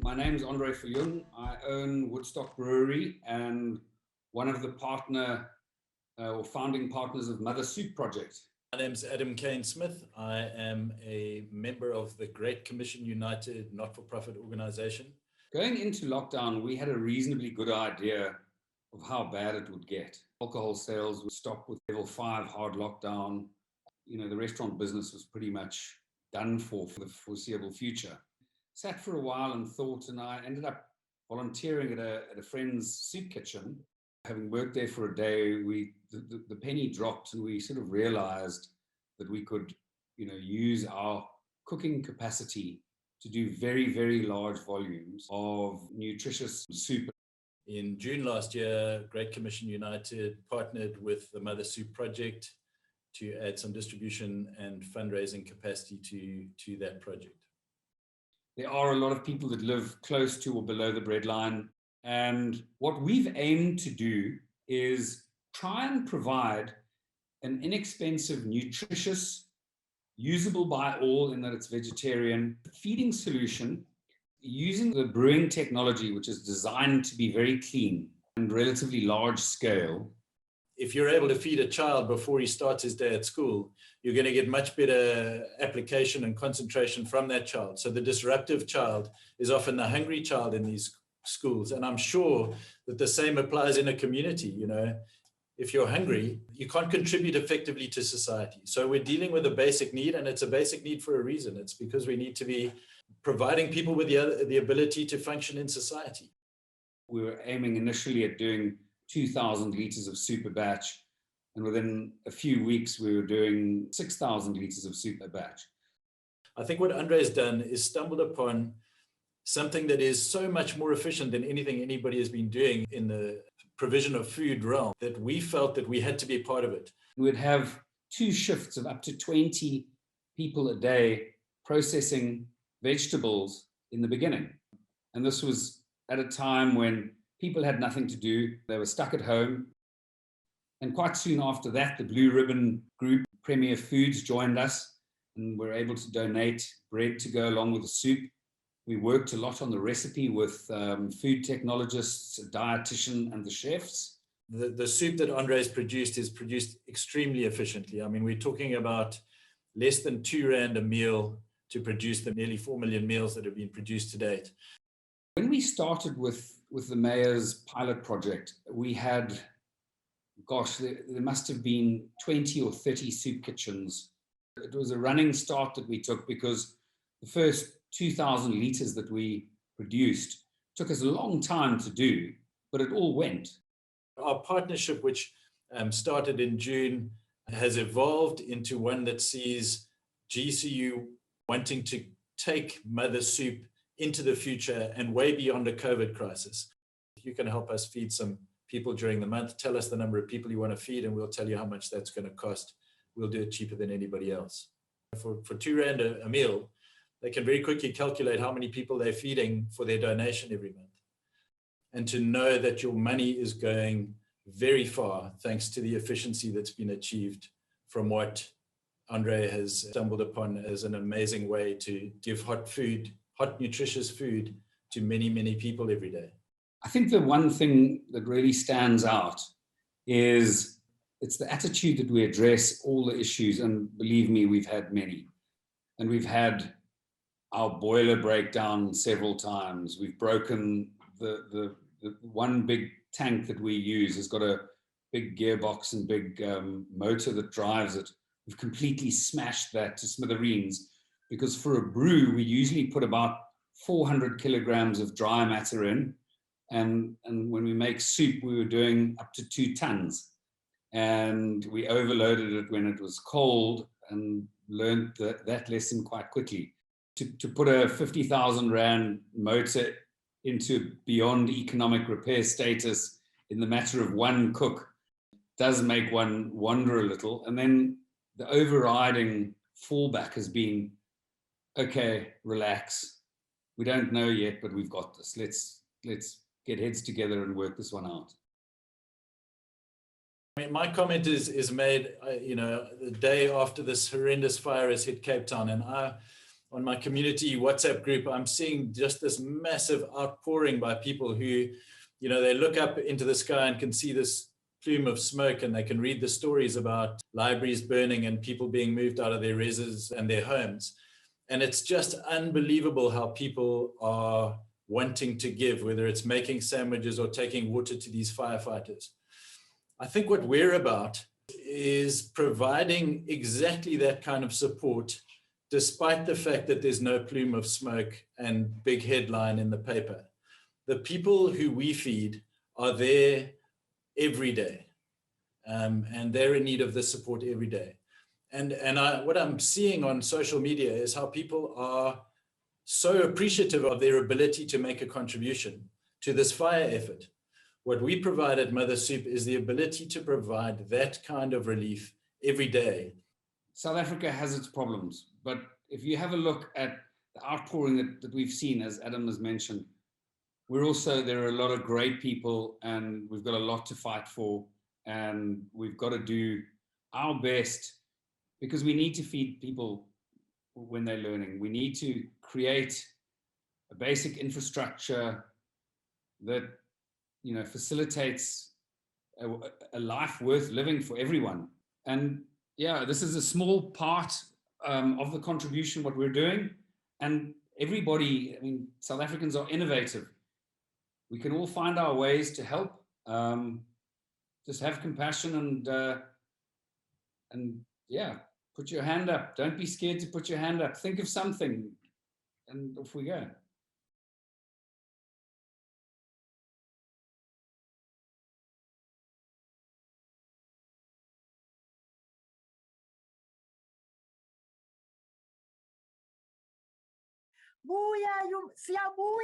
My name is Andre Viljoen. I own Woodstock Brewery and one of the or founding partners of Mother Soup Project. My name's Adam Kane-Smith. I am a member of the Great Commission United not-for-profit organization. Going into lockdown, we had a reasonably good idea of how bad it would get. Alcohol sales would stop with level 5 hard lockdown. The restaurant business was pretty much done for the foreseeable future. Sat for a while and thought, and I ended up volunteering at a friend's soup kitchen. Having worked there for a day, the penny dropped, and we sort of realized that we could, use our cooking capacity to do very, very large volumes of nutritious soup. In June last year, Great Commission United partnered with the Mother Soup Project to add some distribution and fundraising capacity to that project. There are a lot of people that live close to or below the breadline. And what we've aimed to do is try and provide an inexpensive, nutritious, usable by all in that it's vegetarian, feeding solution using the brewing technology, which is designed to be very clean and relatively large scale. If you're able to feed a child before he starts his day at school, you're going to get much better application and concentration from that child. So the disruptive child is often the hungry child in these schools. And I'm sure that the same applies in a community. If you're hungry, you can't contribute effectively to society. So we're dealing with a basic need, and it's a basic need for a reason. It's because we need to be providing people with the ability to function in society. We were aiming initially at doing 2,000 liters of soup a batch, and within a few weeks we were doing 6,000 liters of soup a batch. I think what Andre's done is stumbled upon something that is so much more efficient than anything anybody has been doing in the provision of food realm, that we felt that we had to be part of it. We'd have 2 shifts of up to 20 people a day processing vegetables in the beginning. And this was at a time when people had nothing to do. They were stuck at home. And quite soon after that, the Blue Ribbon Group, Premier Foods, joined us and were able to donate bread to go along with the soup. We worked a lot on the recipe with food technologists, a dietitian, and the chefs. The soup that Andre's produced is produced extremely efficiently. I mean, we're talking about less than R2 a meal to produce the nearly 4 million meals that have been produced to date. When we started with the mayor's pilot project, we had, there must have been 20 or 30 soup kitchens. It was a running start that we took because the first 2,000 liters that we produced took us a long time to do, but it all went. Our partnership, which started in June, has evolved into one that sees GCU wanting to take Mother Soup into the future and way beyond a COVID crisis. If you can help us feed some people during the month, tell us the number of people you want to feed, and we'll tell you how much that's going to cost. We'll do it cheaper than anybody else. For R2 a meal, they can very quickly calculate how many people they're feeding for their donation every month. And to know that your money is going very far thanks to the efficiency that's been achieved from what Andre has stumbled upon as an amazing way to give hot nutritious food to many, many people every day. I think the one thing that really stands out is it's the attitude that we address all the issues, and believe me, we've had many. And we've had our boiler breakdown several times. We've broken the one big tank that we use has got a big gearbox and big motor that drives it. We've completely smashed that to smithereens because for a brew, we usually put about 400 kilograms of dry matter in. And when we make soup, we were doing up to 2 tons. And we overloaded it when it was cold and learned that lesson quite quickly. To put a 50,000 Rand motor into beyond economic repair status in the matter of one cook does make one wonder a little. And then the overriding fallback has been, okay, relax. We don't know yet, but we've got this. Let's get heads together and work this one out. I mean, my comment is made, the day after this horrendous fire has hit Cape Town, and on my community WhatsApp group, I'm seeing just this massive outpouring by people who, you know, they look up into the sky and can see this plume of smoke, and they can read the stories about libraries burning and people being moved out of their reses and their homes. And it's just unbelievable how people are wanting to give, whether it's making sandwiches or taking water to these firefighters. I think what we're about is providing exactly that kind of support, despite the fact that there's no plume of smoke and big headline in the paper. The people who we feed are there every day, and they're in need of this support every day. And what I'm seeing on social media is how people are so appreciative of their ability to make a contribution to this fire effort. What we provide at Mother Soup is the ability to provide that kind of relief every day. South Africa has its problems, but if you have a look at the outpouring that we've seen, as Adam has mentioned, there are a lot of great people, and we've got a lot to fight for, and we've got to do our best, because we need to feed people when they're learning. We need to create a basic infrastructure that, you know, facilitates a life worth living for everyone. And yeah, this is a small part of the contribution, what we're doing. And everybody, I mean, South Africans are innovative. We can all find our ways to help. Just have compassion and yeah, put your hand up. Don't be scared to put your hand up. Think of something, and off we go. Siyabonga